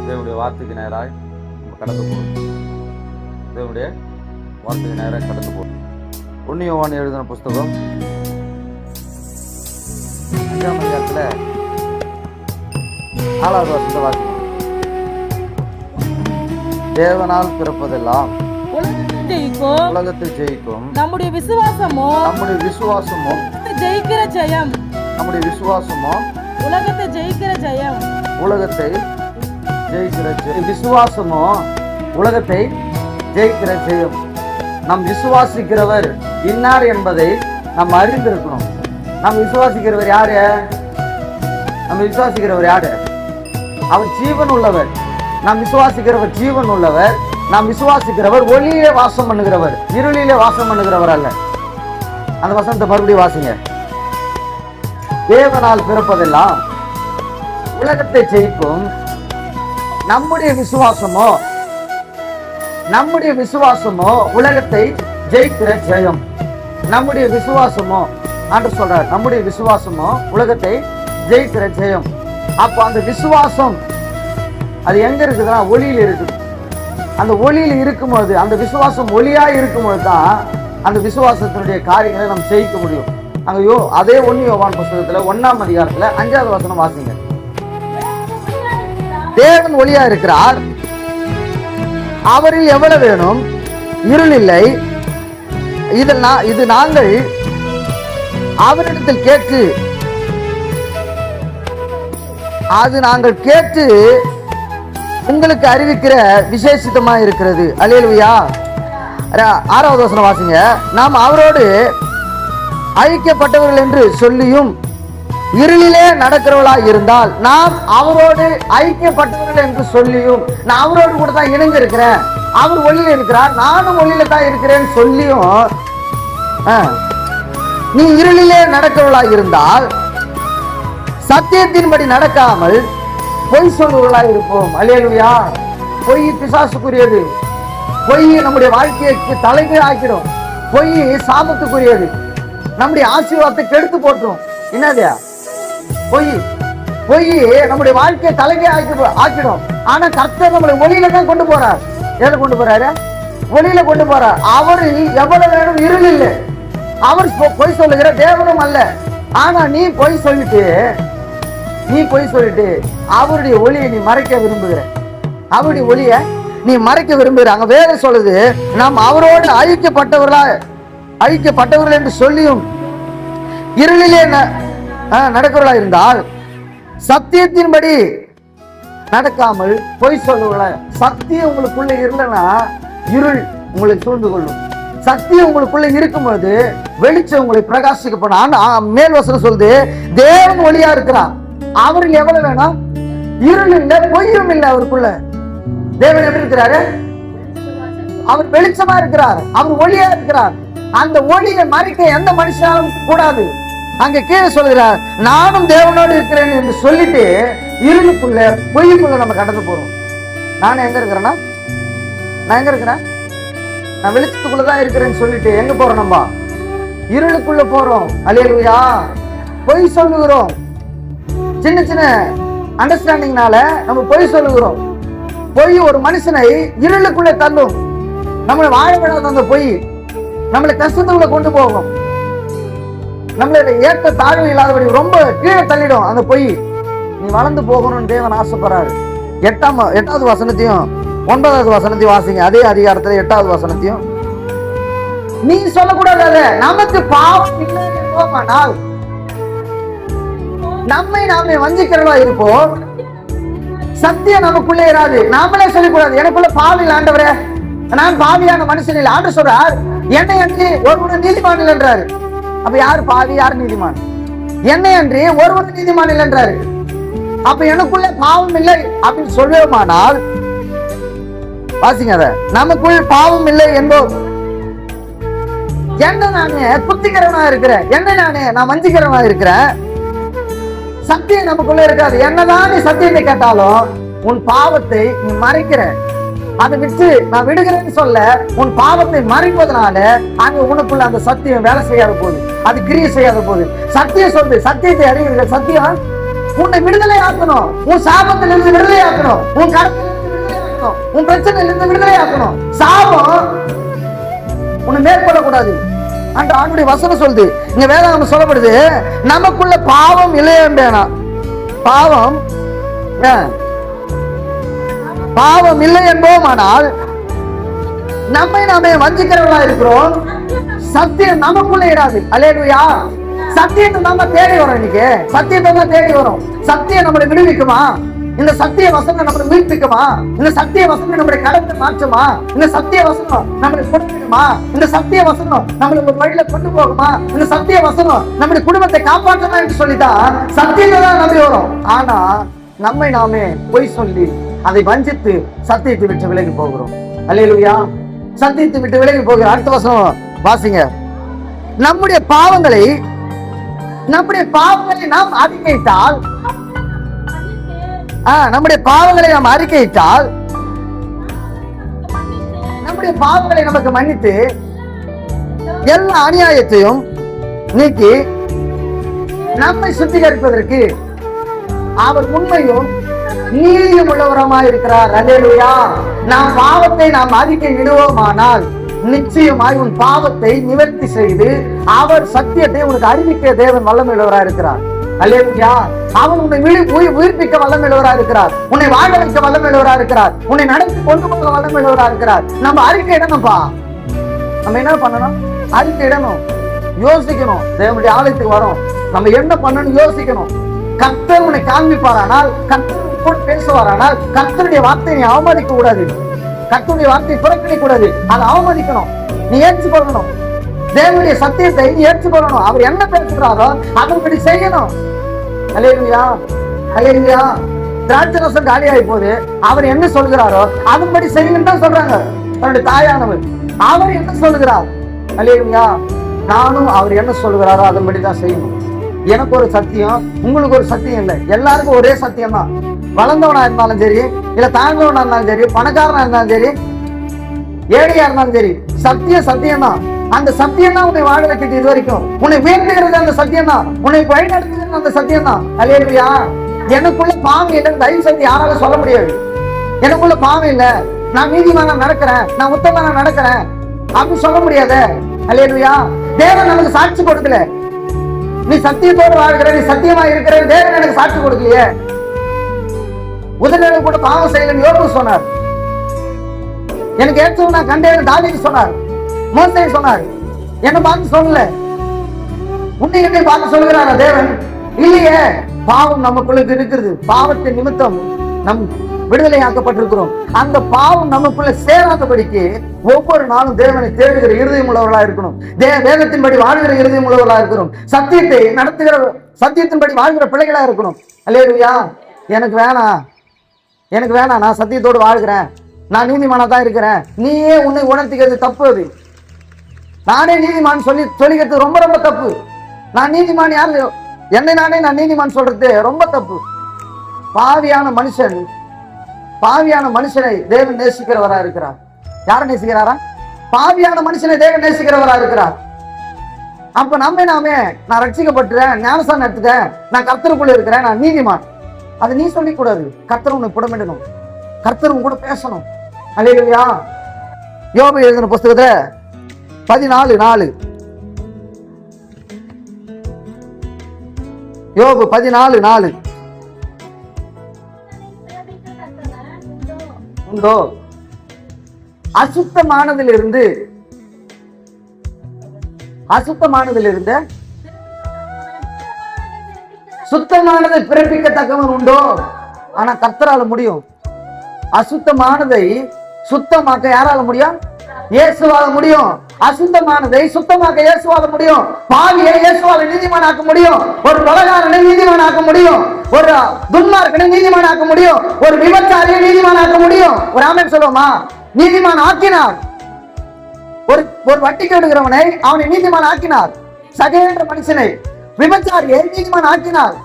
தேவனுடைய வார்த்தைக்கு நேராக நம்ம கடந்து போகும். தேவனுடைய வார்த்தைக்கு நேராக கடந்து போகும். 1 யோவான் எழுதின புஸ்தகம் 5ஆம் அதிகாரத்தில் 4வது வசனத்தை வாசிக்கும். தேவனால் பிறப்பதெல்லாம் உலகத்தை ஜெயிக்கும். நம்முடைய விசுவாசமோ ஜெயிக்கிற ஜெயம். நம்முடைய விசுவாசமோ உலகத்தை ஜெயிக்கிற ஜெயம். உலகத்தை ஜெயிக்கிற ஜெயம். விசுவாசமோ உலகத்தை ஜெயிக்கிற ஜெயம். நாம் விசுவாசிக்கிறவர் இன்னார் என்பதை நாம் அறிந்திருக்கணும். நாம் விசுவாசிக்கிறவர் யாரு? நம்ம விசுவாசிக்கிறவர் யாரு? அவர் ஜீவன் உள்ளவர். நாம் விசுவாசிக்கிறவர் ஜீவன் உள்ளவர். நாம் விசுவாசிக்கிறவர் ஒளியிலே வாசம் பண்ணுகிறவர், இருளிலே வாசம் பண்ணுகிறவர் அல்ல. அந்த வசனத்தை மறுபடியும் வாசிங்க. தேவனால் பிறப்பதெல்லாம் உலகத்தை ஜெயிக்கும். நம்முடைய விசுவாசமோ உலகத்தை ஜெயிக்கிற ஜெயம். நம்முடைய விசுவாசமோ ஆண்டவர் சொல்றார், நம்முடைய விசுவாசமோ உலகத்தை ஜெயிக்கிற ஜெயம். அப்போ அந்த விசுவாசம் அது எங்க இருக்குதுன்னா ஒளியில இருக்குது. அந்த ஒளியில இருக்கும்போது, அந்த விசுவாசம் ஒளியா இருக்கும்போது தான் அந்த விசுவாசத்தினுடைய காரியங்களை நம்ம செய்ய முடியும். அங்க அதே 1 யோவான் புஸ்தகத்துல 1ஆம் அதிகாரத்துல 5வது வசனம் வாசிங்க. தேவன் ஒளியா இருக்கிறார், அவரில் எவ்வளவு வேணும் இருள் இல்லை. இது நாங்கள் அவரிடத்தில் கேட்டு, அது நாங்கள் கேட்டு உங்களுக்கு அறிவிக்கிற விசேஷித்தமா இருக்கிறது. அல்லேலூயா. 6வது வசனம் வாசிங்க. நாம் அவரோடு ஐக்கியப்பட்டவர்கள் என்று சொல்லியும் இருளிலே நடக்கிறவர்களா இருந்தால், நாம் அவரோடு ஐக்கியப்பட்டவர்கள் என்று சொல்லியும், நான் அவரோடு கூட தான் இணைந்து இருக்கிறேன், அவர் ஒளியில இருக்கிறார், நானும் ஒளியில தான் இருக்கிறேன்னு சொல்லியும் நீ இருளிலே நடக்கிறவர்களா இருந்தால் சத்தியத்தின்படி நடக்காமல் பொய் சொல்லுவர்களாக இருப்போம். அல்லேலூயா. பொய் பிசாசுக்குரியது. பொய் நம்முடைய வாழ்க்கைக்கு தலைகீழ் ஆக்கிடும். பொய் சாபத்துக்குரியது. நம்முடைய ஆசீர்வாதத்தை கெடுத்து போட்டுரும். என்னது பொய்? பொய் நம்முடைய வாழ்க்கையை தலைகீழ் ஆக்கிடும். ஆனா கர்த்தர் நம்மளை ஒளியில தான் கொண்டு போறார். எதை கொண்டு போறாரு? ஒளியில கொண்டு போறார். அவரில் எவ்வளவு வேணும் இருள் இல்லை. அவர் பொய் சொல்லுகிற தேவனும் அல்ல. ஆனா நீ பொய் சொல்லிட்டு அவருடைய ஒளியை நீ மறைக்க விரும்புகிற. அவருடைய ஒளியை நீ மறைக்க விரும்புகிற. அங்க வேற சொல்லுது, நாம் அவரோடு ஐக்கியப்பட்டவர்கள் என்று சொல்லியும் இருளிலே நடக்கிறவர்களா இருந்தால் சத்தியத்தின்படி நடக்காமல் பொய் சொல்லுவர்களா. சத்தியம் உங்களுக்குள்ள இல்லைன்னா இருள் உங்களை சூழ்ந்து கொள்ளும். சத்தியம் உங்களுக்குள்ள இருக்கும்போது வெளிச்சம் உங்களை பிரகாசிக்க போனா. மேல் வசனம் சொல்லுது, தேவன் ஒளியா இருக்கிறான், அவருக்கு எவ்வளவு வேணும் இருள் இல்லை, பொய்யும் இல்லை. அவருக்குள்ள தேவன் எப்படி இருக்கிறாரு? அவர் வெளிச்சமா இருக்கிறார், அவர் ஒளியா இருக்கிறார். அந்த ஒளியை மறைக்க எந்த மனுஷனாலும் கூடாது. அங்க கீழே சொல்கிறார், நானும் தேவனோடு இருக்கிறேன் என்று சொல்லிட்டு இருளுக்குள்ள பொய்க்குள்ள நம்ம கடந்து போறோம். நான் எங்க இருக்கிறேன்னா, நான் வெளிச்சத்துக்குள்ளதான் இருக்கிறேன்னு சொல்லிட்டு எங்க போறோம்? நம்ம இருளுக்குள்ள போறோம். அல்லேலூயா. பொய் சொல்லுகிறோம். சின்ன சின்ன அண்டர்ஸ்டாண்டிங்னால நம்ம பொய் சொல்லுகிறோம். பொய் ஒரு மனுஷனை இருளுக்குள்ள தள்ளும். நம்மளை வாழ விடாத அந்த பொய் நம்மளை கஷ்டத்துக்குள்ள கொண்டு போகும். நம்மள ஏற்ற தாழ்வு இல்லாதபடி ரொம்ப கீழே தள்ளிடும் அந்த பொய். நீ வளர்ந்து போகணும்னு தேவன் ஆசைப்படுறாரு. 8வது வசனத்தையும் 9வது வசனத்தையும் வாசிங்க. அதே அதிகாரத்துல 8வது வசனத்தையும். நீ சொல்லக்கூடாது நமக்கு பாவம் இல்லையானால் நம்மை நாமே வஞ்சிக்கிறவா இருப்போம். சத்தியம் நமக்குள்ளே இராது. நாமளே சொல்லக்கூடாது எனக்குள்ள பாவி இல்லை ஆண்டவரே, நான் பாவியான மனுஷன் இல்லை. ஆண்டு சொல்றார், என்னை அன்றி ஒருவன் நீதிமான் இல்லை என்றாரு. அப்ப யாரு பாவி, யாரு நீதிமான்? என்னை அன்றி ஒருவன் நீதிமான் இல்லை என்றாரு. அப்ப எனக்குள்ள பாவம் இல்லை அப்படின்னு சொல்லுவோமானால் வாசிங்க, அத நமக்குள் பாவம் இல்லை என்போம். என்ன நானே குத்திக்கிறவனா இருக்கிறேன், என்ன நான் வஞ்சிக்கிறவனா இருக்கிறேன். சத்தியம் நமக்குள்ள இருக்காது. என்னதான் நீ சத்தியத்தை கேட்டாலும் உன் பாவத்தை நீ மறைக்கிற. அதை விட்டு நான் விடுகிறேன்னு சொல்ல, உன் பாவத்தை மறைப்பதனால அங்க உனக்குள்ள அந்த சத்தியம் வேலை செய்யாத போகுது, அது கிரியை செய்யாத போகுது. சத்தியம் சொல்லு, சத்தியத்தை அறிவீர்கள், சத்தியம் உன்னை விடுதலை ஆக்கணும். உன் சாபத்திலிருந்து விடுதலை ஆக்கணும். உன் கடத்திலிருந்து விடுதலை ஆக்கணும். உன் பிரச்சனையிலிருந்து விடுதலை ஆக்கணும். சாபம் உன்னை மேற்கொள்ளக்கூடாது அன்று ஆண்டுடைய வசனம் சொல்லுது. இங்க வேதாகமம் சொல்லப்படுது, நமக்குள்ள பாவம் இல்லையா? பாவம் இல்லை என்போம், ஆனால் நம்மை நாமே வஞ்சிக்கிறவர்களா இருக்கிறோம். சத்தியம் நமக்குள்ள இடாது. அல்லேலூயா. சத்தியத்தை நம்ம தேடி வரோம். இன்னைக்கு சத்தியத்தை தான் தேடி வரோம். சத்தியம் நம்மளை விடுவிக்குமா? இந்த சத்திய வசனம் நம்மளை மீட்பிக்குமா? இந்த சத்திய வசனம் நம்முடைய கடத்தை மாற்றுமா? இந்த சத்திய வசனம் நம்மளை கொடுக்குமா? இந்த சத்திய வசனம் நம்மளை ஒரு வழியில கொண்டு போகுமா? இந்த சத்திய வசனம் நம்முடைய குடும்பத்தை காப்பாற்றணும் என்று சொல்லிதான் சத்தியத்தை தான் நம்பி வரும். ஆனா நம்மை நாமே பொய் சொல்லி அதை வஞ்சித்து சத்தியத்தை விட்டு விலகி போகிறோம். அல்லேலூயா. சத்தியத்தை விட்டு விலகி போகிறோம். அடுத்த வசனம் வாசிங்க. நம்முடைய பாவங்களை நாம் அறிக்கையிட்டால், நம்முடைய பாவங்களை நாம் அறிக்கையிட்டால், நம்முடைய பாவங்களை நமக்கு மன்னித்து எல்லா அநியாயத்தையும் நீக்கி நம்மை சுத்திகரிப்பதற்கு அவர் உண்மையும் நீதியும் உள்ளவரமாய் இருக்கிறார். அல்லேலூயா. நாம் பாவத்தை நாம் அறிக்கை இடுவோமானால் நிச்சயமாய் உன் பாவத்தை நிவர்த்தி செய்து அவர் சத்தியத்தை உனக்கு அறிவிக்க தேவன் வல்லமையுள்ளவராய் இருக்கிறார். அல்லேலூயா. அவன் உன்னை உயிர்ப்பிக்க வல்லமையுள்ளவராய் இருக்கிறார். உன்னை வாழ வைக்க வல்லமையுள்ளவராய் இருக்கிறார். உன்னை நடத்தி கொண்டு போக வல்லமையுள்ளவராய் இருக்கிறார். நம்ம அறிக்கை இடணும்பா. நம்ம என்ன பண்ணணும்? அறிக்கை இடணும். யோசிக்கணும். தேவனுடைய ஆலயத்துக்கு வரோம், நம்ம என்ன பண்ணணும் யோசிக்கணும். கர்த்தர் உன்னை காண்பிப்பாரானால், கர்த்தர் கூட பேசுவாரானால், கர்த்தருடைய வார்த்தையை நீ அவமதிக்க கூடாது. கர்த்தருடைய வார்த்தையை புறக்கணிக்க கூடாது. அதை அவமதிக்கணும். நீ ஏற்றுக்கொள்ளணும். தேவனுடைய சத்தியத்தை நீ ஏற்றுக்கொள்ளணும். அவர் என்ன பேசுகிறாரோ அதன்படி செய்யணும். அல்லேலூயா. அல்லேலூயா. திராட்சை ரசம் காலியாகி போது அவர் என்ன சொல்கிறாரோ அதன்படி செய்யணும் தான் சொல்றாங்க தன்னுடைய தாயானவர். அவர் என்ன சொல்லுகிறார்? அல்லேலூயா. நானும் அவர் என்ன சொல்லுகிறாரோ அதன்படி தான் செய்யணும். எனக்கு ஒரு சத்தியம், உங்களுக்கு ஒரு சத்தியம் இல்லை. எல்லாருக்கும் ஒரே சத்தியம் தான். வளர்ந்தவனா இருந்தாலும் சரி, இல்ல தாழ்ந்தவனா இருந்தாலும் சரி, பணக்காரனா இருந்தாலும் சரி, ஏழையா இருந்தாலும் சரி, சத்தியம் சத்தியம் தான். அந்த சத்தியம் தான் உன்னை வாழ வைக்கிறது. இது வரைக்கும் உன்னை உயர்த்துகிறது அந்த சத்தியம் தான். உன்னை வழி நடத்துகிறது அந்த சத்தியம் தான். அல்லேலூயா. எனக்குள்ள பாவம் இல்லைன்னு தயவு செய்து யாராலும் சொல்ல முடியாது. எனக்குள்ள பாவம் இல்லை, நான் நீதிமானா நடக்கிறேன், நான் உத்தமனா நடக்கிறேன் அப்படின்னு சொல்ல முடியாது. அல்லேலூயா. தேவன் நமக்கு சாட்சி கொடுக்கல. நீ சத்தியத்தோடு வாழ்கிற, நீ சத்தியமா இருக்கிற, தேவன் எனக்கு சாட்சி கொடுக்கலையே. உதவிகளை கூட பாவம் செய்யலன்னு யோபு சொன்னார். எனக்கு ஏற்றவன் நான் கண்டேன் தாவீது சொன்னார். மோசே சொன்னார். என்ன பார்த்து சொல்லல, உன்னை என்னை பார்த்து சொல்லுகிறாரா தேவன்? இல்லையே. பாவம் நமக்குள்ள இருக்கிறது. பாவத்தின் நிமித்தம் நம் விடுதலையாக்கப்பட்டிருக்கிறோம். அந்த பாவம் நமக்குள்ள சேராதபடிக்கு ஒவ்வொரு நாளும் தேவனை தேடுகிற இருதயம் உள்ளவர்களா இருக்கணும். வேதத்தின்படி வாழ்கிற இருதயம் உள்ளவர்களா இருக்கணும். சத்தியத்தை நடத்துகிற, சத்தியத்தின்படி வாழ்கிற பிள்ளைகளா இருக்கணும். அல்லேலூயா. எனக்கு வேணாம், நான் சத்தியத்தோடு வாழ்கிறேன், நான் நீதிமானா தான் இருக்கிறேன். நீயே உன்னை உணர்த்திக்கிறது தப்பு. அது நானே நீதிமான் சொல்லிக்கிறது ரொம்ப ரொம்ப தப்பு. நான் நீதிமான் யாரு? என்னை நானே நான் நீதிமான் சொல்றது ரொம்ப தப்பு. பாவியான மனுஷனை தேவன் நேசிக்கிறவரா இருக்கிறார். யார நேசிக்கிறாரா? பாவியான மனுஷனை தேவன் நேசிக்கிறவரா இருக்கிறார். அப்ப நாமே நான் ரட்சிக்கப்பட்டுறேன், ஞானஸ்தானம் எடுத்துட்டேன், நான் கர்த்தருக்குள்ள இருக்கிறேன், நான் நீதிமான். அதை நீ சொல்லிக் கூடாது. கர்த்தர் உன்னை புடமிடணும். கர்த்தர் கூட பேசணும். அல்லேலூயா. யோபு எழுதின புஸ்தகத்துல 14:4, யோபு 14:4 உண்டோ? அசுத்தமானதிலிருந்து சுத்தமானதை பிறப்பிக்கத்தக்கவன் உண்டோ? ஆனா கர்த்தரால முடியும். அசுத்தமானதை சுத்தமாக்க யாரால முடியும்? இயேசுவால முடியும். அசுத்தமானதை சுத்தமாக்க இயேசுவால முடியும். பாவியை இயேசுவால நீதிமானாக்க முடியும். ஒரு கொலைகாரனை நீதிமானாக்க முடியும். ஒரு துன்மார்க்கனை நீதிமானாக்க முடியும். ஒரு விபச்சாரியை நீதிமானாக்க முடியும். ஒரு ஆமென் சொல்லுவோமா? நீதிமான் ஆக்கினார். ஒரு வட்டிக்கு எடுக்கிறவனை அவனை நீதிமான் ஆக்கினார். சகேன்ற மனுஷனை, விபச்சாரியை நீதிமான் ஆக்கினார்.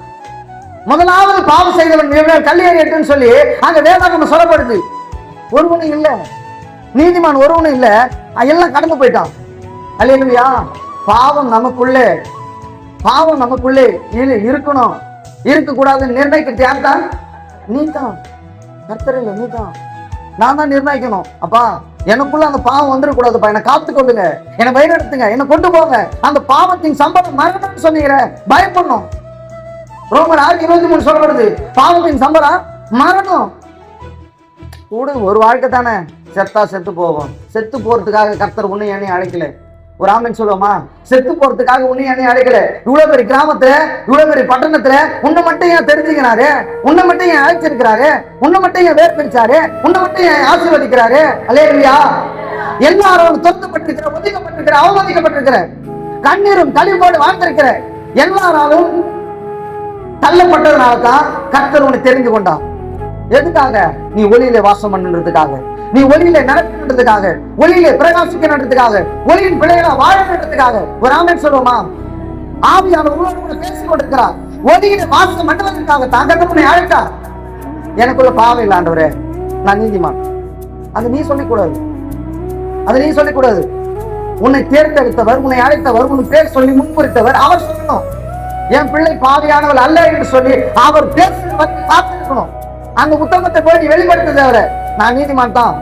முதலாவது பாவம் செய்தவன் கல்லேறியட்டுன்னு சொல்லி அங்க வேதாகமம் சொல்லப்படுது. ஒருவனும் இல்ல, நீதிமான் ஒருவனும் இல்ல, எல்லாம் கடந்து போயிட்டான். அல்லேலூயா. பாவம் நமக்குள்ளே இருக்கணும். இருக்கக்கூடாதுன்னு நிர்ணயிக்கிறது யார் தான்? நீ தான். கர்த்தர் இல்லை, நீ தான். நான் தான் நிர்ணயிக்கணும். அப்பா எனக்குள்ள அந்த பாவம் வந்துடக்கூடாதுப்பா, என்னை காத்து கொள்ளுங்க, என்னை வழிநடத்துங்க, என்னை கொண்டு போங்க. அந்த பாவத்தின் சம்பளம் மரணம்னு சொன்னீங்க, பயப்படணும். ரோமர் 6:23 சொல்லப்படுது, பாவத்தின் சம்பளம் மரணம். கூட ஒரு வாழ்க்கை தானே, செத்தா செத்து போவோம். செத்து போறதுக்காக கர்த்தர் உன்னை என்னை அழைக்கல. ஒரு ஆமென் சொல்லுவோமா? செத்து போறதுக்காக உன்னை என்னை அழைக்கல. இவ்வளவு பெரிய கிராமத்துல, இவ்வளவு பெரிய பட்டணத்துல உன்னை மட்டும் ஏன் தெரிஞ்சுக்கிறாரு? உன்னை மட்டும் ஏன் அழைச்சிருக்கிறாரு? உன்னை மட்டும் ஏன் வேர்பிடிச்சாரு? உன்னை மட்டும் ஏன் ஆசீர்வதிக்கிறாரு? அல்லேலூயா. எல்லாரும் தொந்தப்பட்டிருக்கிற, ஒதுக்கப்பட்டிருக்கிற, அவமதிக்கப்பட்டிருக்கிற, கண்ணீரும் கழிவோடு வாழ்ந்திருக்கிற எல்லாராலும் தள்ளப்பட்டதுனால தான் கர்த்தர் உன்னை தெரிந்து கொண்டான். எதுக்காக? நீ ஒளியில வாசம் பண்ணுறதுக்காக, நீ ஒளியில நடக்கிறதுக்காக, ஒளியில பிரகாசிக்கிறதுக்காக, ஒளியின் பிள்ளைகளா வாழறதுக்காக. ஒரு ஆமென் சொல்லுவோமா? ஆவியானவர் உங்களோட பேசிக் கொண்டிருக்கிறார். ஒளியில வாசம் பண்ணுவதற்காக தான் உன்னை அழைத்தார். எனக்குள்ள பாவம் இல்லை ஆண்டவரே, நான் நீதிமான். அது நீ சொல்லிக்கூடாது, அது நீ சொல்லிக்கூடாது. உன்னை தேர்ந்தெடுத்தவர், உன்னை அழைத்தவர், உன் பேர் சொல்லி முன்குறித்தவர் அவர் சொல்லணும். என் பிள்ளை பாவியானவள் அல்ல என்று சொல்லி அவர் பேசுறவர் காத்திருக்கணும். அந்த உத்தமத்தை போய் நீ வெளிப்படுத்த தேவை. நான் நீதிமான் தான்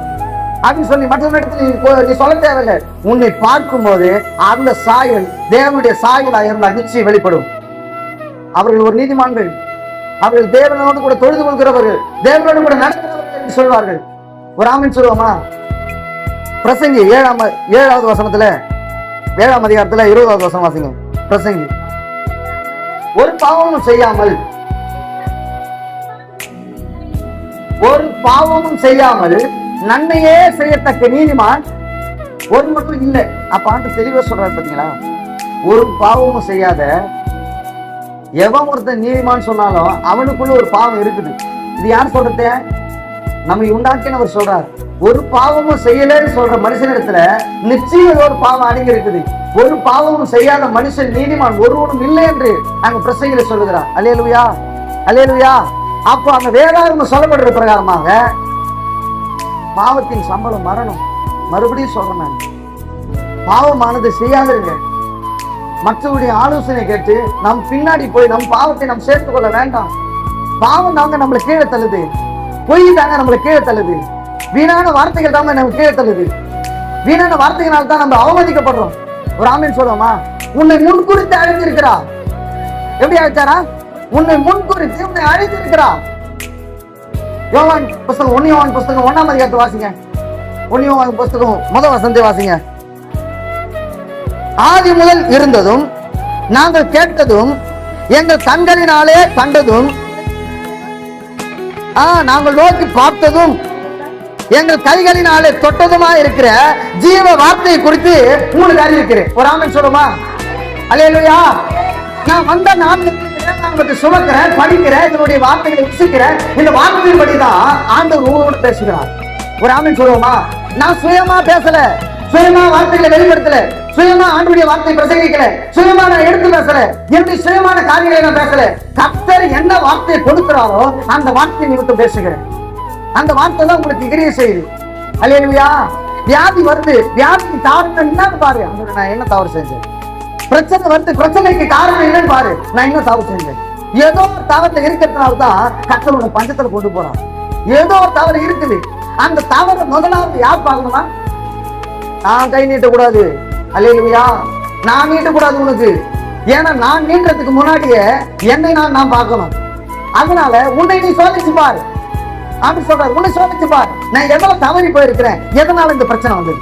அப்படின்னு சொல்லி மற்ற இடத்துல நீ சொல்ல தேவையில்லை. உன்னை பார்க்கும் போது அந்த சாயல் தேவனுடைய சாயலா இருந்தால் நிச்சயம் வெளிப்படும். அவர்கள் ஒரு நீதிமான்கள், அவர்கள் தேவனோடு கூட தொழுது கொள்கிறவர்கள், தேவனோடு கூட நடக்கிறவர்கள் என்று சொல்வார்கள். ஒரு ஆமென் சொல்லுவோமா? பிரசங்கி 7வது வசனத்துல, 7ஆம் அதிகாரத்துல 20வது வசனம் வாசிங்க. பிரசங்கி, ஒரு பாவமும் செய்யாமல், ஒரு பாவமும் செய்யாமல் நன்மையே செய்யத்தக்க நீதிமான் ஒரு மட்டும் இல்லை. அப்ப ஆண்டு தெளிவா சொல்றாரு பாத்தீங்களா? ஒரு பாவமும் செய்யாத எவன் ஒருத்தன் நீதிமான் சொன்னாலும் அவனுக்குள்ள ஒரு பாவம் இருக்குது. இது யார் சொல்றது? நம்மை உண்டாக்கினவர் சொல்றார். ஒரு பாவமும் செய்யலன்னு சொல்ற மனுஷனிடத்துல நிச்சயம் ஒரு பாவம் அடங்கி இருக்குது. ஒரு பாவமும் செய்யாத மனுஷன் நீதிமான் ஒருவனும் இல்லை என்று அங்க பிரசங்கில சொல்லுகிறார். அல்லேலூயா, அல்லேலூயா. அப்போ அந்த வேதாகமம் சொல்லப்படுற பிரகாரமாக பாவத்தின் சம்பளம் மரணம். மறுபடியும் சொல்றேன், நான் பாவமானது செய்யாதிருங்க. மற்றவருடைய ஆலோசனை கேட்டு நம் பின்னாடி போய் நம் பாவத்தை நாம் சேர்த்து கொள்ள வேண்டாம். பாவம் தாங்க நம்மளை கீழே தள்ளுது, பொய் தாங்க நம்மளை கீழே தள்ளுது, வீணான வார்த்தைகள் தாங்க நம்ம கீழே தள்ளுது. வீணான வார்த்தைகளால் தான் நம்ம அவமதிக்கப்படுறோம். ஒரு ஆமென் சொல்லுவோமா? உன்னை முன்குறித்து அழைத்திருக்கிறா. எப்படி அழைச்சாரா? உன்னை முன்குறித்து உன்னை அழைத்திருக்கிறா. யோவான் புஸ்தகம் 1 யோவான் புஸ்தகம் 1ஆம் அதிகாரத்தை வாசிங்க. 1 யோவான் புஸ்தகம் முதல் வசனத்தை வாசிங்க. ஆதி முதல் இருந்ததும் நாங்கள் கேட்டதும் எங்கள் கண்களினாலே கண்டதும் நாங்கள் நோக்கி பார்த்ததும் எங்கள் கைகளினாலே தொட்டதுமா இருக்கிற ஜீவ வார்த்தையை குறித்து உங்களுக்கு அறிவிக்கிறேன். ஒரு ஆமென் சொல்லுமா? அல்லேலூயா. நான் வந்த நான் சுமக்கிறேன், படிக்கிறேன், இதனுடைய வார்த்தைகளை உசிக்கிறேன். இந்த வார்த்தையின் படிதான் ஆண்டவர் உங்களோடு பேசுகிறார். ஒரு ஆமென் சொல்லுவோமா? நான் சுயமா பேசல, சுயமா வார்த்தைகளை வெளிப்படுத்தல, சுயமா ஆண்டவருடைய வார்த்தை பிரசங்கிக்கல, சுயமா நான் எடுத்து பேசல, என்னுடைய சுயமான காரியங்களை நான் பேசல. கர்த்தர் என்ன வார்த்தையை கொடுக்கிறாரோ அந்த வார்த்தையை நிமித்தம் பேசுகிறேன். அந்த வார்த்தை தான் உங்களுக்கு கிரியை செய்யுது. அல்லேலூயா. வியாதி வருது, வியாதிக்கு காரணம் என்னன்னு பாரு. நான் என்ன தவறு செஞ்சேன்? பிரச்சனை வருது, பிரச்சனைக்கு காரணம் என்னன்னு பாரு. நான் என்ன தவறு செஞ்சேன்? ஏதோ ஒரு தவறுல இருக்கிறதுனால தான் கர்த்தரோட பஞ்சத்துல கொண்டு போறான். ஏதோ ஒரு தவறு இருக்குது. அந்த தவறு முதலாவது யார் பார்க்கணுமா? நான் கை நீட்டக்கூடாது. அல்லேலூயா. நான் நீட்டக்கூடாது உனக்கு. ஏன்னா நான் நீட்டுறதுக்கு முன்னாடியே என்னை நான் பார்க்கணும். அதனால உன்னை நீ சோதிச்சு பாரு அப்படின்னு சொல்றாரு. உன்னை சோதிச்சு பாரு. நான் எவ்வளவு தவறி போயிருக்கிறேன், எதனால இந்த பிரச்சனை வந்தது,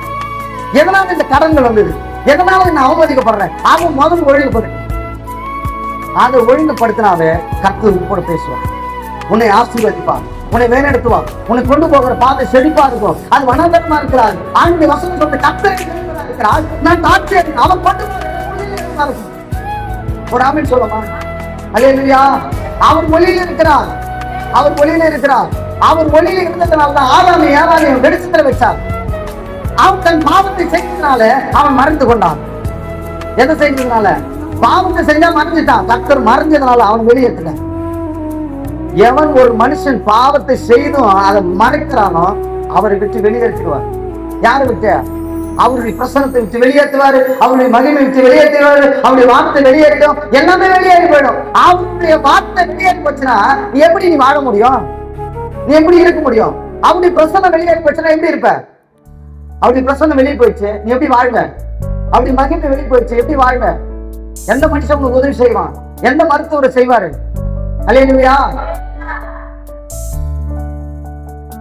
எதனால இந்த கடன்கள் வந்தது, எதனால நான் அவமதிக்கப்படுறேன். அவன் முதல் ஒழுங்குபடுத்த, அதை ஒழுங்குபடுத்தினாவே கர்த்தர் கூட பேசுவான். உன்னை ஆசீர்வதிப்பான், உன்னை வேணெடுத்துவான், உன்னை கொண்டு போகிற பாதை செழிப்பா இருக்கும். அது வனாந்தரமா இருக்கிறார். ஆண்டு வசனம் சொல்ற கர்த்தர் இருக்கிறார். நான் தாட்சி அவன் கொண்டு போகிற ஒரு ஆமென் சொல்லுமா? அல்லேலூயா. அவர் ஒளியில இருக்கிறார், அவர் ஒளியில இருக்கிறார். அவர் ஒளியில இருந்ததுனால்தான் ஆதாமை ஏவாளையும் வெளிச்சத்துல வச்சார். அவன் தன் பாவத்தை செய்ததுனால அவன் மறைந்து கொண்டான். எதை செய்ததுனால? பாவத்தை செஞ்சா மறைஞ்சிட்டான். கர்த்தர் மறைஞ்சதுனால அவன் வெளியேற்ற. எவன் ஒரு மனுஷன் பாவத்தை செய்தும் அதை மறைக்கிறானோ அவரை விட்டு வெளியேற்றிடுவார். யாரை விட்டு? அவருடைய பிரசனத்தை விட்டு வெளியேற்றுவாரு, அவருடைய மகிமை விட்டு வெளியேற்றுவாரு, அவருடைய வார்த்தை வெளியேற்றும், எல்லாமே வெளியேறி போயிடும். அவருடைய வார்த்தை வெளியேறி போச்சுன்னா நீ எப்படி நீ வாழ முடியும்? நீ எப்படி இருக்க முடியும்? அவருடைய பிரசனம் வெளியேறி போச்சுன்னா எப்படி இருப்ப? அவருடைய பிரசனம் வெளியே போயிடுச்சு, நீ எப்படி வாழ்வ? அவருடைய மகிமை வெளியே போயிடுச்சு, எப்படி வாழ்வ? எந்த மனுஷன் உங்களுக்கு உதவி செய்வான்? எந்த மருத்துவர் செய்வாரு? அல்லேலூயா.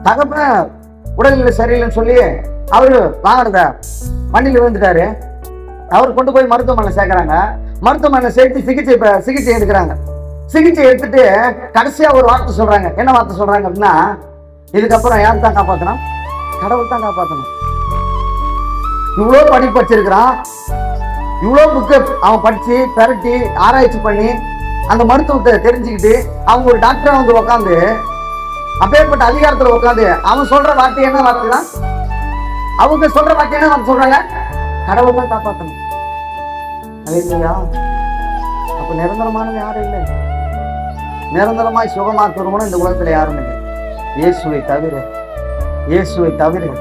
தகப்பன் உடல்நிலை சரியில்லைன்னு சொல்லி அவரு வாங்கினத வண்டியில் விழுந்துட்டாரு. அவர் கொண்டு போய் மருத்துவமனையில் சேர்க்கிறாங்க. மருத்துவமனையில் சேர்த்து சிகிச்சை எடுக்கிறாங்க. சிகிச்சை எடுத்துட்டு கடைசியா ஒரு வார்த்தை சொல்றாங்க. என்ன வார்த்தை சொல்றாங்க அப்படின்னா, இதுக்கப்புறம் யார் தான் காப்பாற்றணும்? கடவுள் தான் காப்பாற்றணும். இவ்வளோ படிப்பு படிச்சிருக்கிறான், இவ்வளோ புக்கு அவன் படிச்சு பெரட்டி ஆராய்ச்சி பண்ணி அந்த மருத்துவத்தை தெரிஞ்சுக்கிட்டு அவங்க ஒரு டாக்டரா வந்து உட்காந்து அப்பேற்பட்ட அதிகாரத்துல உட்காந்து அவன் சொல்ற வார்த்தை என்ன வார்த்தை தான்? அவங்க சொல்ற வார்த்தை என்ன வார்த்தை சொல்றாங்க? கடவுள் தான் காப்பாற்றணும். இல்லையா? அப்ப நிரந்தரமானது யாரும் இல்லை. நிரந்தரமாய் சுகமாக்குறவனும் இந்த உலகத்துல யாரும் இல்லை. இயேசுவை தவிர, இயேசுவை தவிர.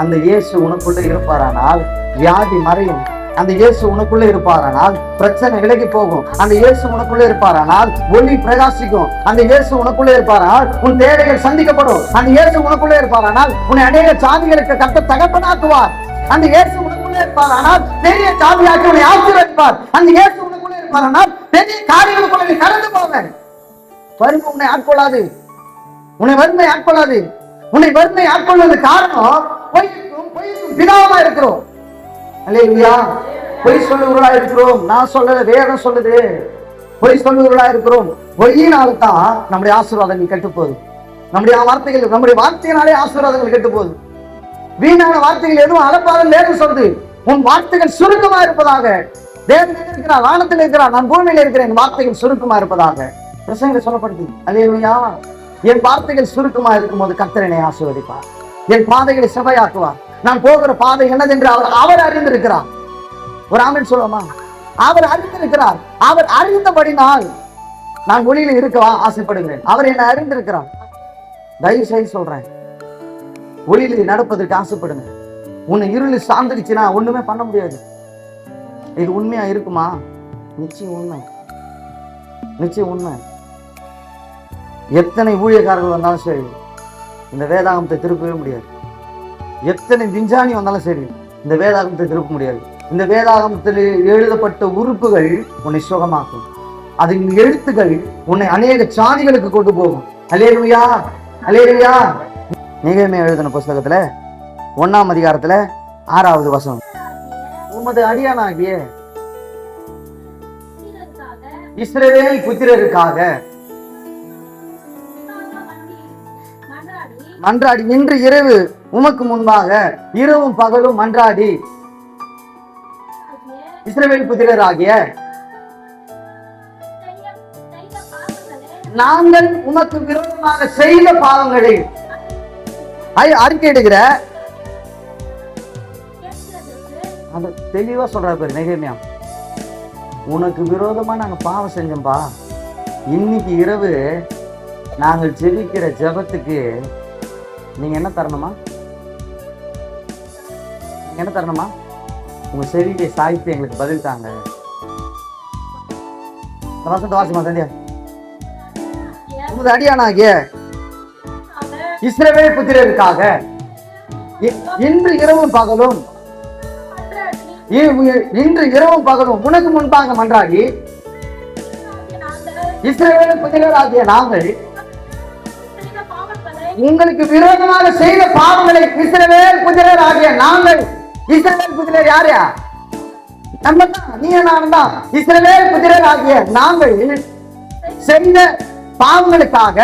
அந்த இயேசு உனக்குள்ள இருப்பாரானால் வியாதி மறையும். அந்த இயேசு உனக்குள்ள இருப்பாரானால் பிரச்சனை விலகி போகும். அந்த இயேசு உனக்குள்ள இருப்பாரானால் ஒளி பிரகாசிக்கும். அந்த இயேசு உனக்குள்ள இருப்பாரானால் உன் தேவைகள் சந்திக்கப்படும். அந்த இயேசு உனக்குள்ள இருப்பாரானால் உன்னை அநேக சாதிகளுக்கு கர்த்தர் தகப்பனாக்குவார். அந்த இயேசு உனக்குள்ள இருப்பாரானால் பெரிய சாதியாக்கி உன்னை ஆசீர்வதிப்பார். அந்த இயேசு உனக்குள்ள இருப்பாரானால் பெரிய காரியங்களுக்குள்ள நீ கடந்து போவேன். வறுமை உன்னை ஆட்கொள்ளாது. உன்னை வறுமை ஆட்கொள்ளாது. உன்னை வறுமை ஆட்கொள்வது காரணம் பொய்க்கும் பிதாவா இருக்கிறோம். அல்லேலூயா. பொய் சொல்லுகிறவர்களா இருக்கிறோம். நான் சொல்லல, வேதம் சொல்லுது. பொய் சொல்லுகிறவர்களா இருக்கிறோம். பொய்யினால தான் நம்முடைய ஆசீர்வாதங்கள் கெட்டு போகுது. நம்முடைய வார்த்தையினாலே ஆசீர்வாதங்கள் கெட்டு போகுது. வீணான வார்த்தைகள் எதுவும் அளப்பாதல் வேதம் சொல்லுது. உன் வார்த்தைகள் சுருக்கமா இருப்பதாக. தேவன் எங்க இருக்கிறார்? வானத்தில் இருக்கிறார். நான் பூமியில இருக்கிறேன். என் வார்த்தைகள் சுருக்கமா இருப்பதாக பிரசங்கத்தில் சொல்லப்படுது. அல்லேலூயா. என் வார்த்தைகள் சுருக்கமா இருக்கும்போது கர்த்தர் என்னை ஆசீர்வதிப்பார். என் பாதைகளை செவ்வையாக்குவார். நான் போகிற பாதை என்னதென்று அவர் அறிந்திருக்கிறார். ஒரு ஆமென் சொல்லுவோமா? அவர் அறிந்திருக்கிறார். அவர் அறிந்தபடினால் நான் ஒளியில இருக்க ஆசைப்படுகிறேன். அவர் என்னை அறிந்திருக்கிறார். தயவு செய்து சொல்றேன், ஒளியில நடப்பதற்கு ஆசைப்படுங்க. உன்னை இருளில் சார்ந்துடுச்சுன்னா ஒண்ணுமே பண்ண முடியாது. இது உண்மையா இருக்குமா? நிச்சயம் உண்மை, நிச்சயம் உண்மை. எத்தனை ஊழியக்காரர்கள் வந்தாலும் சரி இந்த வேதாகமத்தை திருப்பவே முடியாது. எத்தனை விஞ்ஞானி வந்தாலும் சரி இந்த வேதாகமத்தை திருப்ப முடியாது. இந்த வேதாகமத்தில் எழுதப்பட்ட உறுப்புகள் உன்னை சுகமாக்கும். அதன் எழுத்துக்கள் உன்னை அநேக சாதிகளுக்கு கொண்டு போகும். அல்லேலூயா, அல்லேலூயா. நெகேமியா எழுதின புஸ்தகத்துல 1ஆம் அதிகாரத்துல 6வது வசனம், உமது அடியானாகிய இஸ்ரவேல் புத்திரருக்காக மன்றாடி இன்று இரவு உமக்கு முன்பாக இரவும் பகலும் மன்றாடி இஸ்ரவேல் புத்திரராகிய நாங்கள் உமக்கு விரோதமாக செய்த பாவங்களை அறிக்கையிடுகிற, அது தெளிவா சொல்ற பேரு நெகேமியா. உனக்கு விரோதமா நாங்க பாவம் செஞ்சோம்பா. இன்னைக்கு இரவு நாங்கள் ஜெபிக்கிற ஜெபத்துக்கு நீங்க என்ன தரணுமா? நீங்க என்ன தரணுமா? உங்க செவியை சாய்த்து எங்களுக்கு பதில் தாங்க. வசந்த வாசிமா சந்தியா. உமது அடியானாகிய இஸ்ரவேல் புத்திரருக்காக இன்று இரவும் பகலும் உனக்கு முன்பாக மன்றாடி இஸ்ரவேல் புத்திரராகிய நாங்கள் உங்களுக்கு விரோதமாக செய்த பாவங்களை இஸ்ரவேல் புத்திரர் ஆகிய நாங்கள். இஸ்ரவேல் புத்திரர் யாரு? நம்ம தான், நீ நான் தான். இஸ்ரவேல் புத்திரர் ஆகிய நாங்கள் செய்த பாவங்களுக்காக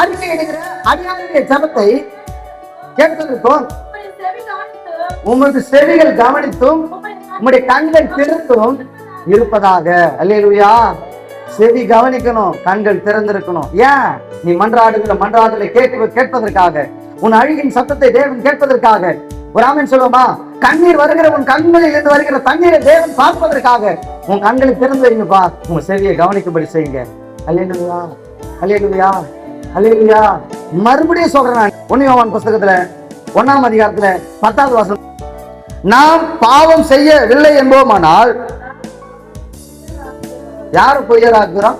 அறிக்கையிடுகிற அடியாருடைய ஜெபத்தை கேட்பதற்கும் உமது செவிகள் கவனித்தும் உம்முடைய கண்கள் திறந்தும் இருப்பதாக. அல்லேலூயா. செவி கவனிக்கணும், கண்கள் திறந்திருக்கணும். ஏன்? நீ மன்றாடுகிற மன்றாடலை கேட்பதற்காக, உன் அழுகின் சத்தத்தை தேவன் கேட்பதற்காக. ஒரு ஆமென் சொல்லுவோமா? கண்ணீர் வருகிற உன் கண்களில் இருந்து வருகிற தண்ணீரை தேவன் பார்ப்பதற்காக உன் கண்களை திறந்து வைங்கப்பா. உங்க செவியை கவனிக்கும்படி செய்யுங்க. அல்லேலூயா, அல்லேலூயா, அல்லேலூயா. மறுபடியும் சொல்றேன் நான் 1 யோவான் புஸ்தகத்துல 1ஆம் அதிகாரத்துல 10வது வசனம், நாம் பாவம் செய்யவில்லை என்போமானால் யாரு பொய்யராக்குறோம்?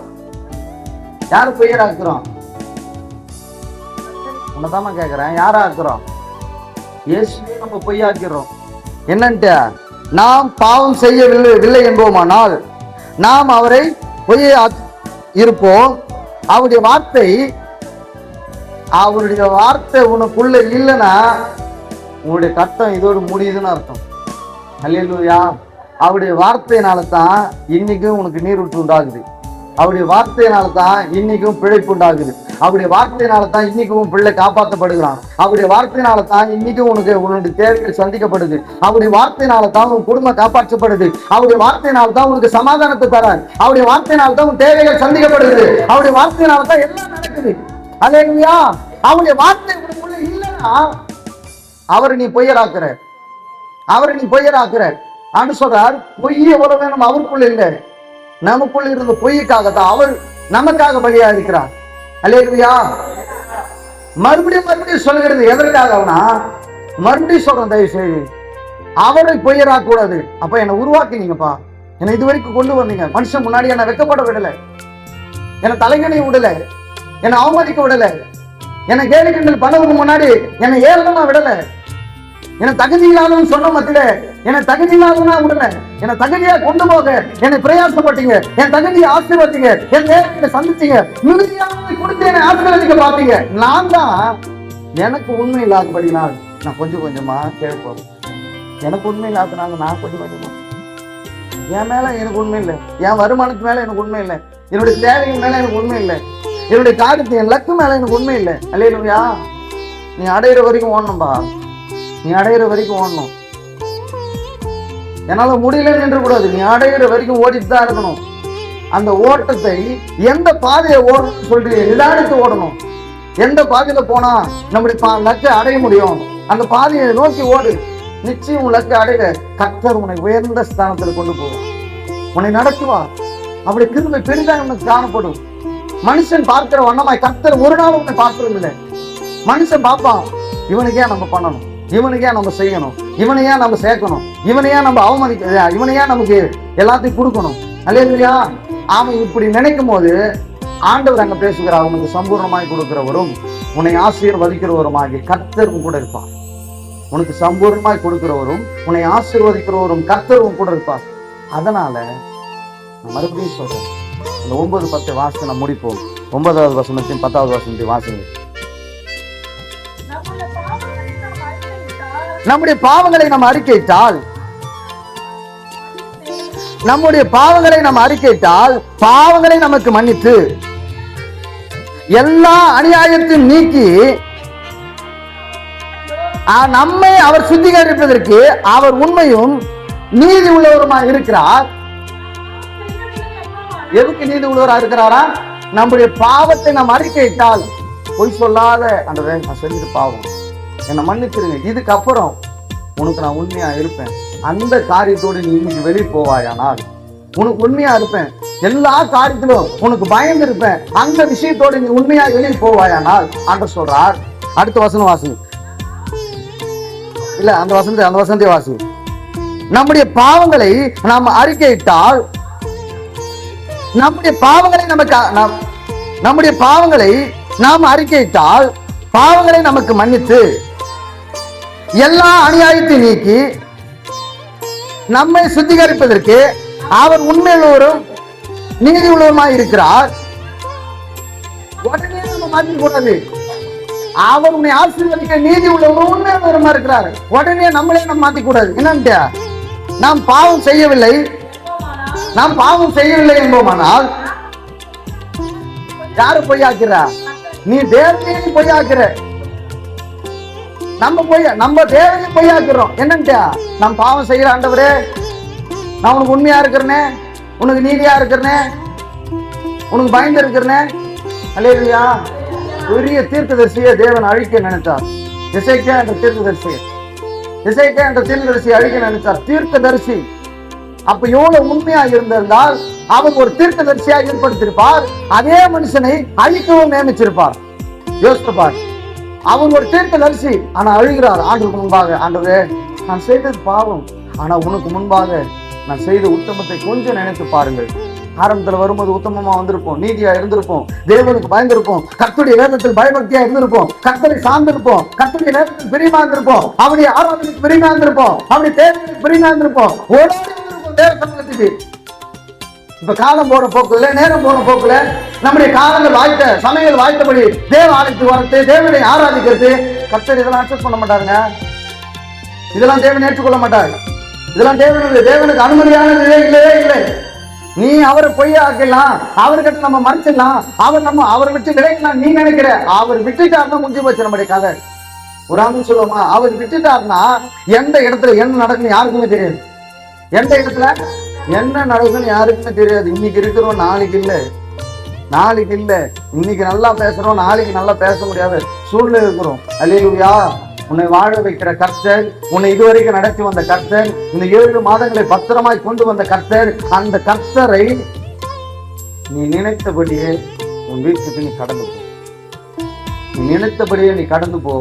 யாரு பொய்யராக்குறோம்? உன்னதாம கேக்குறேன், யாரா இருக்கிறோம்? இயேசுவே நம்ம பொய்யாக்கிறோம். என்னன்ட்டு, நாம் பாவம் செய்யவில்லை என்போமானால் நாம் அவரை பொய்யா இருப்போம். அவருடைய வார்த்தை உனக்குள்ள இல்லைன்னா உங்களுடைய கட்டம் இதோடு முடியுதுன்னு அர்த்தம். அல்லேலூயா. அவருடைய வார்த்தையினால தான் இன்னைக்கும் உனக்கு நீரூற்று உண்டாகுது. அவருடைய வார்த்தையினால தான் இன்னைக்கும் பிழைப்பு உண்டாகுது. அவருடைய வார்த்தையினால தான் இன்னைக்கும் பிள்ளை காப்பாற்றப்படுகிறான். அவருடைய வார்த்தையினால தான் இன்னைக்கும் உன்னுடைய தேவைகள் சந்திக்கப்படுது. அவருடைய வார்த்தையினால தான் உன் குடும்பம் காப்பாற்றப்படுது. அவருடைய வார்த்தையினால தான் உனக்கு சமாதானத்தை தரார். அவருடைய வார்த்தையினால தான் உன் தேவைகள் சந்திக்கப்படுது. அவருடைய வார்த்தையினால தான் எல்லாம் நடக்குது. அல்லேலூயா. அவருடைய வார்த்தை உனக்குள்ள இல்லைன்னா அவரை நீ பொய்யராக்குற. ஆண்டு சொல்றார், பொய் எவ்வளவு வேணும் அவருக்குள்ள இல்லை, நமக்குள்ள இருந்த பொய்யுக்காகத்தான் அவர் நமக்காக பலியா இருக்கிறார். அல்லேலூயா. மறுபடியும் சொல்லுகிறது எதற்காகனா, மறுபடியும் சொல்றேன், தயவு செய்து அவரை பொய்யராக்க கூடாது. அப்ப என்னை உருவாக்கினீங்கப்பா, என்னை இது வரைக்கும் கொண்டு வந்தீங்க. மனுஷன் முன்னாடி என்னை வெக்கப்பட விடல, என்னை தலைகணை விடல, என்னை அவமதிக்க விடல, என்னை கேலி கிண்டல் பண்ணதுக்கு முன்னாடி என்னை ஏளனமா விடல, என்னை தகுதி இல்லாதவன் சொன்ன மத்தியில என்னை தகுதி இல்லாதவனா விடல, என்னை தகுதியா கொண்டு போக என்னை பிரயாசப்பட்டீங்க, என் தகுதியை ஆசீர்வதிங்க, என் வேலையை சந்திச்சீங்க, மிகுதியாக கொடுத்து என்னை ஆசீர்வதிக்க பார்த்தீங்க. நான் தான் எனக்கு உண்மை இல்லாதபடினால் நான் கொஞ்சம் கொஞ்சமா கேட்போம். எனக்கு உண்மை இல்லாதனால நான் கொஞ்சம் கொஞ்சமா, என் மேல எனக்கு உண்மை இல்லை, என் வருமானத்து மேல எனக்கு உண்மை இல்லை, என்னுடைய தேவைகள் மேல எனக்கு உண்மை இல்லை, என்னுடைய காரியத்தை என் லக்கு மேல எனக்கு உண்மை இல்லை. அல்லேலூயா. நீ அடையிற வரைக்கும் ஓடணும்பா, நீ அடையிற வரைக்கும் ஓடணும். என்னால முடியலன்னு நின்று கூடாது, நீ அடையிற வரைக்கும் ஓடிட்டு தான் இருக்கணும். அந்த ஓட்டத்தை எந்த பாதையை ஓடணும்னு சொல்லிட்டு நிதானித்து ஓடணும். எந்த பாதையில போனா நம்முடைய லக்கை அடைய முடியும், அந்த பாதையை நோக்கி ஓடு. நிச்சயம் உன் லக்கை அடைய கர்த்தர் உன்னை உயர்ந்த ஸ்தானத்தில் கொண்டு போவோம், உன்னை நடத்துவா. அப்படி கிருபை பெரிதாக உனக்கு காணப்படும். மனுஷன் பார்க்கிற வண்ணமாய் கர்த்தர் ஒரு நாள் உன்னை பார்க்கறது இல்லை. மனுஷன் பார்ப்பான், இவனுக்கே நம்ம பண்ணணும், இவனுக்கே நம்ம செய்யணும், இவனையா நம்ம சேர்க்கணும், இவனையா நம்ம அவமதிக்க, இவனையா நமக்கு எல்லாத்தையும் கொடுக்கணும். அல்லேலூயா. அவன் இப்படி நினைக்கும் போது ஆண்டவர் அங்க பேசுகிறார், உனக்கு சம்பூர்ணமாய் கொடுக்கிறவரும் உன்னை ஆசீர்வதிக்கிறவருமாகி கர்த்தரும் கூட இருப்பார். உனக்கு சம்பூர்ணமாய் கொடுக்கிறவரும் உன்னை ஆசீர்வதிக்கிறவரும் கர்த்தரும் கூட இருப்பார். அதனால நான் மறுபடியும் சொல்றேன், அந்த 9-10 வாசனை முடிப்போம். 9வது வசனத்தையும் 10வது வசனத்தையும் வாசிங்க. நம்முடைய பாவங்களை நம்ம அறிக்கையிட்டால், பாவங்களை நமக்கு மன்னித்து எல்லா அநியாயத்தையும் நீக்கி நம்மை அவர் சுத்திகரிப்பதற்கு அவர் உண்மையும் நீதி உள்ளவருமாய் இருக்கிறார். எதுக்கு நீதி உள்ளவரா இருக்கிறாரா? நம்முடைய பாவத்தை நாம் அறிக்கையிட்டால், பொய் சொல்லாத ஆண்டவரே நான் செஞ்சது பாவம், என்னை மன்னிச்சிருங்க, இதுக்கப்புறம் உனக்கு நான் உண்மையா இருப்பேன், அந்த காரியத்தோடு நீ இன்னைக்கு வெளியே போவாயானால் உனக்கு உண்மையா இருப்பேன், எல்லா காரியத்திலும் உனக்கு பயந்து இருப்பேன், அந்த விஷயத்தோடு நீ உண்மையா வெளியே போவாயானால் ஆண்டவர் சொல்றார். அடுத்த வசனம் வாசி, இல்ல அந்த வசனத்தை வாசி. நம்முடைய பாவங்களை நாம் அறிக்கையிட்டால், நம்முடைய பாவங்களை நாம் அறிக்கையிட்டால் பாவங்களை நமக்கு மன்னித்து எல்லா அநியாயத்தை நீக்கி நம்மை சுத்திகரிப்பதற்கு அவர் உண்மையுள்ளவரும் நீதி உள்ளவருமாய் இருக்கிறார். உடனே நம்ம மாற்றி கூடாது, அவர் உன்னை ஆசீர்வதிக்க நீதி உள்ளவரும் உண்மையுள்ளவருமா இருக்கிறார். உடனே நம்மளே நம்ம மாத்தி கூடாது. என்னன்ட்டு, நாம் பாவம் செய்யவில்லை என்போமானால் யாரு பொய்யாக்குறா? நீ தேவனையும் பொய்யாக்குற, நம்ம தேவனையும் பொய்யாக்குறோம். என்னன்ட்டு, நாம் பாவம் செய்யற ஆண்டவரே நான் உனக்கு உண்மையா இருக்கிறனே, உனக்கு நீதியா இருக்கிறனே, உனக்கு பயந்து இருக்கிறனே. அல்லேலூயா. பெரிய தீர்க்கதரிசியை தேவன் அழிக்க நினைத்தார். எசேக்கியா என்ற தீர்க்கதரிசியை அழிக்க நினைத்தார். தீர்க்கதரிசி அப்ப எவ்வளவு உண்மையா இருந்திருந்தால் அவர் ஒரு தீர்க்கதரிசியாக ஏற்படுத்தியிருப்பார். அதே மனுஷனை அழிக்கவும் நியமிச்சிருப்பார். யோசித்துப்பார். அவர் ஒரு தீர்க்கதரிசி, ஆனா அழுகிறார் ஆண்டவருக்கு முன்பாக. ஆண்டவரே, நான் செய்தது பாவம், ஆனா உனக்கு முன்பாக நான் செய்த உத்தமத்தை கொஞ்சம் நினைத்து பாருங்கள். ஆரம்பத்துல வரும்போது உத்தமமா வந்திருப்போம், நீதியா இருந்திருப்போம், தேவனுக்கு பயந்திருப்போம், கர்த்தருடைய வேதத்தில் பயபக்தியா இருந்திருப்போம், கர்த்தரை சார்ந்திருப்போம், கர்த்தருடைய வேதத்தில் பிரியமா இருந்திருப்போம், அவருடைய ஆராதனைக்கு பிரியமா இருந்திருப்போம், அவருடைய தேவைக்கு பிரியமா இருந்திருப்போம், ஓடி வந்திருப்போம் தேவ சமூகத்துக்கு. இப்ப காலம் போற போக்குல, நேரம் போன போக்குல, நம்முடைய காலங்கள் வாய்த்த சமயங்கள் வாய்த்தபடி தேவ ஆலயத்துக்கு வரது, தேவனை ஆராதிக்கிறது, கர்த்தர் இதெல்லாம் அக்செப்ட் பண்ண மாட்டாருங்க. இதெல்லாம் தேவன் ஏற்றுக்கொள்ள மாட்டார். இதெல்லாம் தேவனுக்கு அனுமதியானது இல்லவே இல்லை. நீ அவரை பொய்யாக்கலாம், அவர்கிட்ட நம்ம மறைச்சிடலாம், அவரை விட்டு விலகலாம் நீ நினைக்கிற. அவர் விட்டுட்டாருன்னா முடிஞ்சு போச்சு நம்முடைய கதை. ஒரு ஆண்டு சொல்லுவோமா, அவர் விட்டுட்டாருன்னா எந்த இடத்துல என்ன நடக்குன்னு யாருக்குமே தெரியாது. எந்த இடத்துல என்ன நடக்குன்னு யாருக்குமே தெரியாது. இன்னைக்கு இருக்கிறோம், நாளைக்கு இல்லை. இன்னைக்கு நல்லா பேசுறோம், நாளைக்கு நல்லா பேச முடியாத சூழ்நிலை இருக்கிறோம். அல்லேலூயா. உன்னை வாழ வைக்கிற கர்த்தர், உன்னை இதுவரைக்கும் நடத்தி வந்த கர்த்தர், இந்த 7 மாதங்களை பத்திரமாய் கொண்டு வந்த கர்த்தர், அந்த கர்த்தரை நீ நினைத்தபடியே உன் வீட்டுக்கு நீ கடந்து போ. நீ நினைத்தபடியே நீ கடந்து போ.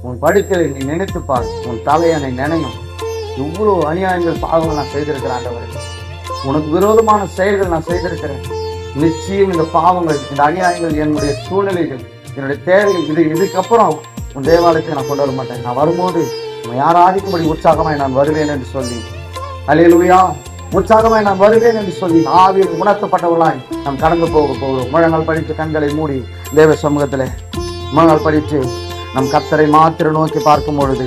உன் படுக்கையை நீ நினைத்துப்பார், உன் தலையணை நினையும். இவ்வளவு அநியாயங்கள் பாவங்கள் நான் செய்திருக்கிறேன் ஆண்டவரே. உனக்கு விரோதமான செயல்கள் நான் செய்திருக்கிறேன். நிச்சயம் இந்த பாவங்கள், இந்த அநியாயங்கள், என்னுடைய சூழ்நிலைகள், என்னுடைய தேவைகள், இதுக்கப்புறம் உன் தேவாலயத்தை நான் கொண்டு வர மாட்டேன். நான் வரும்போது உன்னை ஆராதிக்கும்படி உற்சாகமாய் நான் வருவேன் என்று சொல்லி, அல்லேலூயா, உற்சாகமாய் நான் வருவேன் என்று சொல்லி ஆவியில் உணர்த்தப்பட்டவர்களாய் நாம் கடந்து போகிறோம். முழங்கால் படித்து கண்களை மூடி தேவ சமூகத்திலே முழங்கால் படித்து நம் கர்த்தரை மாத்திரம் நோக்கி பார்க்கும் பொழுது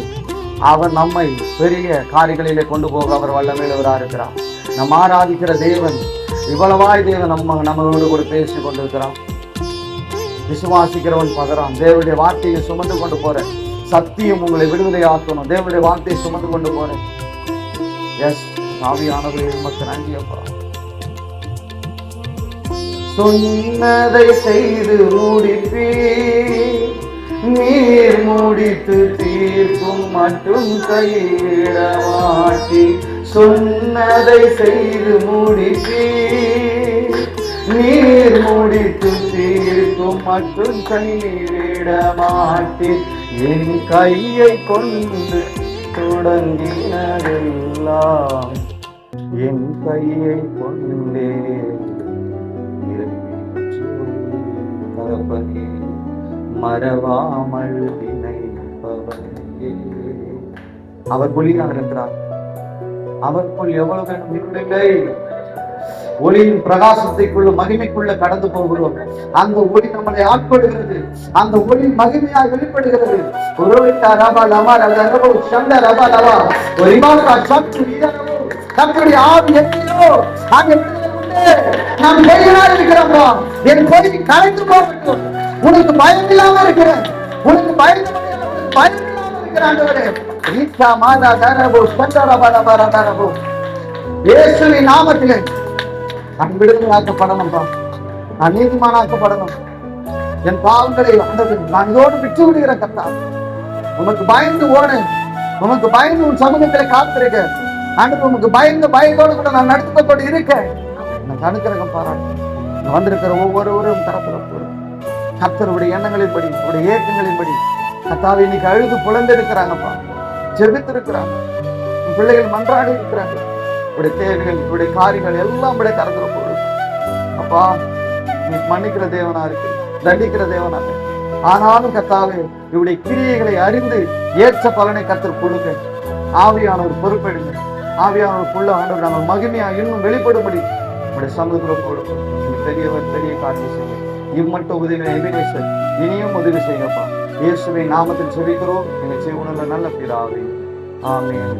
அவர் நம்மை பெரிய காரியங்களிலே கொண்டு போக அவர் வல்லமையுள்ளவராக இருக்கிறார். நம் ஆராதிக்கிற தேவன் இவ்வளவாய் தேவன் நம்மளோடு கூட பேசி கொண்டிருக்கிறான். விசுவாசிக்கிறவன் பதறான். தேவனுடைய வார்த்தையை சுமந்து கொண்டு போற சத்தியம் உங்களை விடுதலை ஆக்கணும். தேவனுடைய வார்த்தையை சுமந்து கொண்டு போறேன். எஸ், ஆவியானவரே உமக்கு நன்றி அப்பா. சொன்னதை செய்து முடிப்பீர், நீர் முடித்து தீர்க்கும் மட்டும் கைவிட மாட்டி. சொன்னதை செய்து முடிப்பீர், நீர் முடித்து தீர்க்கும் மட்டும் கைவிட மாட்டேன். என் கையை கொண்டு தொடங்கினதெல்லாம் என் கையை கொண்டே தகப்பனே, மறவாமல் நினைப்பவரே. அவர் ஒளியாக இருக்கிறார். அவருக்குள் எவ்வளவு இருளில்லை. ஒளியின் பிரகாசத்தைக்குள்ள மகிமைக்குள்ள கடந்து போகிறோம். அந்த ஒளி நம்மளை ஆட்படுகிறது. அந்த ஒளி மகிமையாய் வெளிப்படுகிறது. நாம் பொய்யனாக இருக்கிறோம். என் பொய் கலைந்து போகட்டும். உனக்கு பயம் இல்லாம இருக்கிறேன். உனக்கு பயந்து பயம் இல்லாம இருக்கிறான். இயேசுவின் நாமத்திலே நான் விடுதலையாக்கப்படணும்பா. நான் நீதிமானாக்கப்படணும். என் பாவங்களை நான் இதோடு விட்டு விடுகிறேன் கர்த்தா. உனக்கு பயந்து ஓனேன். உனக்கு பயந்து உன் சமூகத்திலே காத்திருக்க. ஆண்டவர் உனக்கு பயந்தோடு கூட நான் நடத்துக்கொண்டு இருக்கேன். நான் அனுக்கிரகம் பாராட்டு. வந்திருக்கிற ஒவ்வொருவரும் தரப்புற கர்த்தருடைய எண்ணங்களின்படி, உடைய ஏக்கங்களின்படி கர்த்தாவை இன்னைக்கு அழுது புலந்தெடுக்கிறாங்கப்பா. ஜெபித்திருக்கிறாங்க. பிள்ளைகள் மன்றாடி இருக்கிறாங்க. உடைய தேவைகள், உடைய காரியங்கள் எல்லாம் உடைய கரத்துல போடுது. அப்பா, நீ மன்னிக்கிற தேவனா இருக்கு, தண்டிக்கிற தேவனா இருக்கு. ஆனாலும் கர்த்தாவே, இவருடைய கிரியைகளை அறிந்து ஏற்ற பலனை கர்த்தர் கொடுங்க. ஆவியானவர் பொறுப்பெடுங்க. ஆவியானவருக்குள்ள ஆண்டவர் நாங்கள் மகிமையா இன்னும் வெளிப்படும்படி உடைய சமூகத்துல கொடுக்கும். பெரியவர் பெரிய காரியம் செய்ய இம்மட்டும் உதவி எபினேசர் இனியும் உதவி செய்யப்பா. இயேசுவின் நாமத்தில் ஜெபிக்கிறோம் எங்கள் ஜீவனுள்ள நல்ல பிதாவே. ஆமென்.